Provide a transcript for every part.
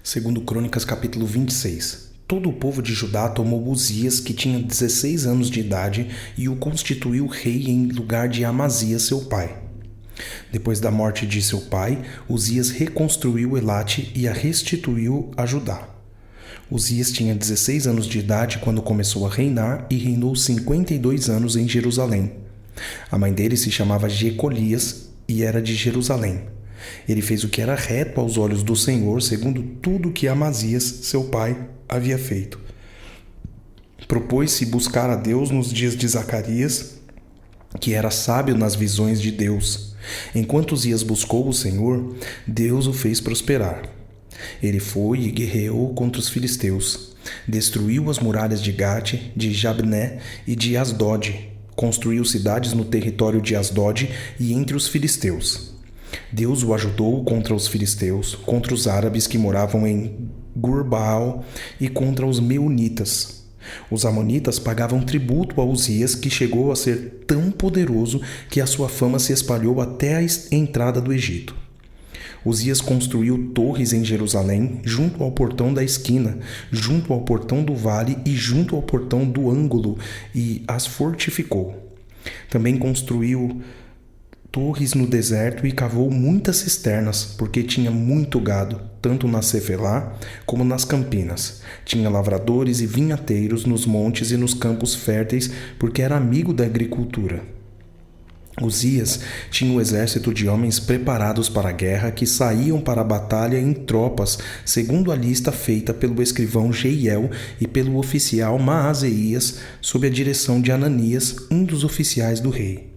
Segundo Crônicas capítulo 26. Todo o povo de Judá tomou Uzias, que tinha 16 anos de idade, e o constituiu rei em lugar de Amazias, seu pai. Depois da morte de seu pai, Uzias reconstruiu Elate e a restituiu a Judá. Uzias tinha 16 anos de idade quando começou a reinar e reinou 52 anos em Jerusalém. A mãe dele se chamava Jecolias e era de Jerusalém. Ele fez o que era reto aos olhos do Senhor, segundo tudo que Amazias, seu pai, havia feito. Propôs-se buscar a Deus nos dias de Zacarias, que era sábio nas visões de Deus. Enquanto Uzias buscou o Senhor, Deus o fez prosperar. Ele foi e guerreou contra os filisteus. Destruiu as muralhas de Gate, de Jabné e de Asdod. Construiu cidades no território de Asdod e entre os filisteus. Deus o ajudou contra os filisteus, contra os árabes que moravam em Gur-Baal e contra os meunitas. Os amonitas pagavam tributo a Uzias, que chegou a ser tão poderoso que a sua fama se espalhou até a entrada do Egito. Uzias construiu torres em Jerusalém, junto ao portão da esquina, junto ao portão do vale e junto ao portão do ângulo, e as fortificou. Também construiu torres no deserto e cavou muitas cisternas, porque tinha muito gado, tanto na Cefelá como nas campinas. Tinha lavradores e vinhateiros nos montes e nos campos férteis, porque era amigo da agricultura. Uzias tinha um exército de homens preparados para a guerra que saíam para a batalha em tropas, segundo a lista feita pelo escrivão Jeiel e pelo oficial Maazéias, sob a direção de Ananias, um dos oficiais do rei.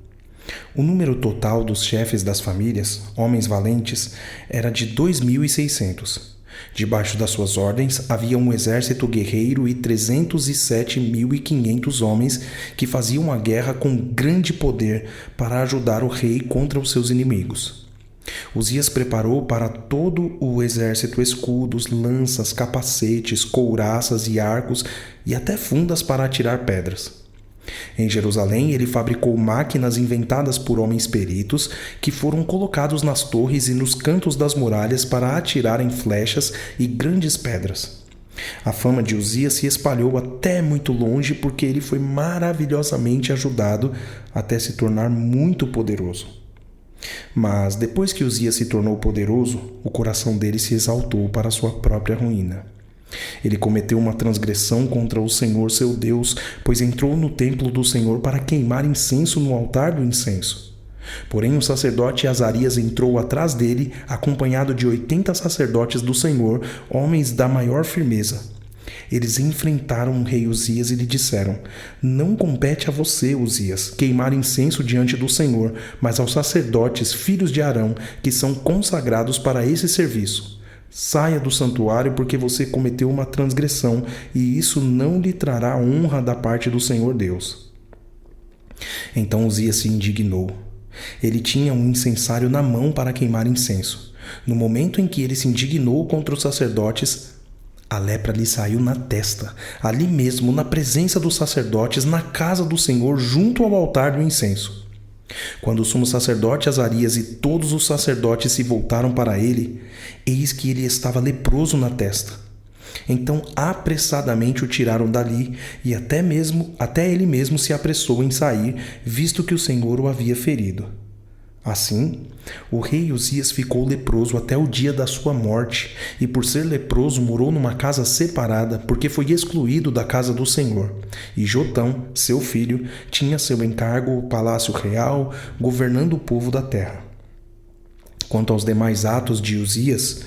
O número total dos chefes das famílias, homens valentes, era de 2.600. Debaixo das suas ordens havia um exército guerreiro e 307.500 homens que faziam a guerra com grande poder para ajudar o rei contra os seus inimigos. Uzias preparou para todo o exército escudos, lanças, capacetes, couraças e arcos e até fundas para atirar pedras. Em Jerusalém, ele fabricou máquinas inventadas por homens peritos que foram colocados nas torres e nos cantos das muralhas para atirarem flechas e grandes pedras. A fama de Uzias se espalhou até muito longe porque ele foi maravilhosamente ajudado até se tornar muito poderoso. Mas depois que Uzias se tornou poderoso, o coração dele se exaltou para sua própria ruína. Ele cometeu uma transgressão contra o Senhor seu Deus, pois entrou no templo do Senhor para queimar incenso no altar do incenso. Porém o sacerdote Azarias entrou atrás dele, acompanhado de 80 sacerdotes do Senhor, homens da maior firmeza. Eles enfrentaram o rei Uzias e lhe disseram: "Não compete a você, Uzias, queimar incenso diante do Senhor, mas aos sacerdotes, filhos de Arão, que são consagrados para esse serviço. Saia do santuário, porque você cometeu uma transgressão, e isso não lhe trará honra da parte do Senhor Deus." Então Uzias se indignou. Ele tinha um incensário na mão para queimar incenso. No momento em que ele se indignou contra os sacerdotes, a lepra lhe saiu na testa, ali mesmo, na presença dos sacerdotes, na casa do Senhor, junto ao altar do incenso. Quando o sumo sacerdote Azarias e todos os sacerdotes se voltaram para ele, eis que ele estava leproso na testa. Então apressadamente o tiraram dali, e até ele mesmo se apressou em sair, visto que o Senhor o havia ferido. Assim, o rei Uzias ficou leproso até o dia da sua morte, e por ser leproso morou numa casa separada, porque foi excluído da casa do Senhor. E Jotão, seu filho, tinha seu encargo o palácio real, governando o povo da terra. Quanto aos demais atos de Uzias,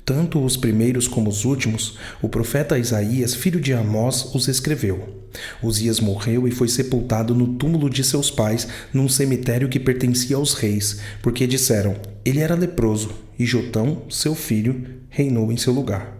tanto os primeiros como os últimos, o profeta Isaías, filho de Amós, os escreveu. Uzias morreu e foi sepultado no túmulo de seus pais, num cemitério que pertencia aos reis, porque disseram: "Ele era leproso", e Jotão, seu filho, reinou em seu lugar.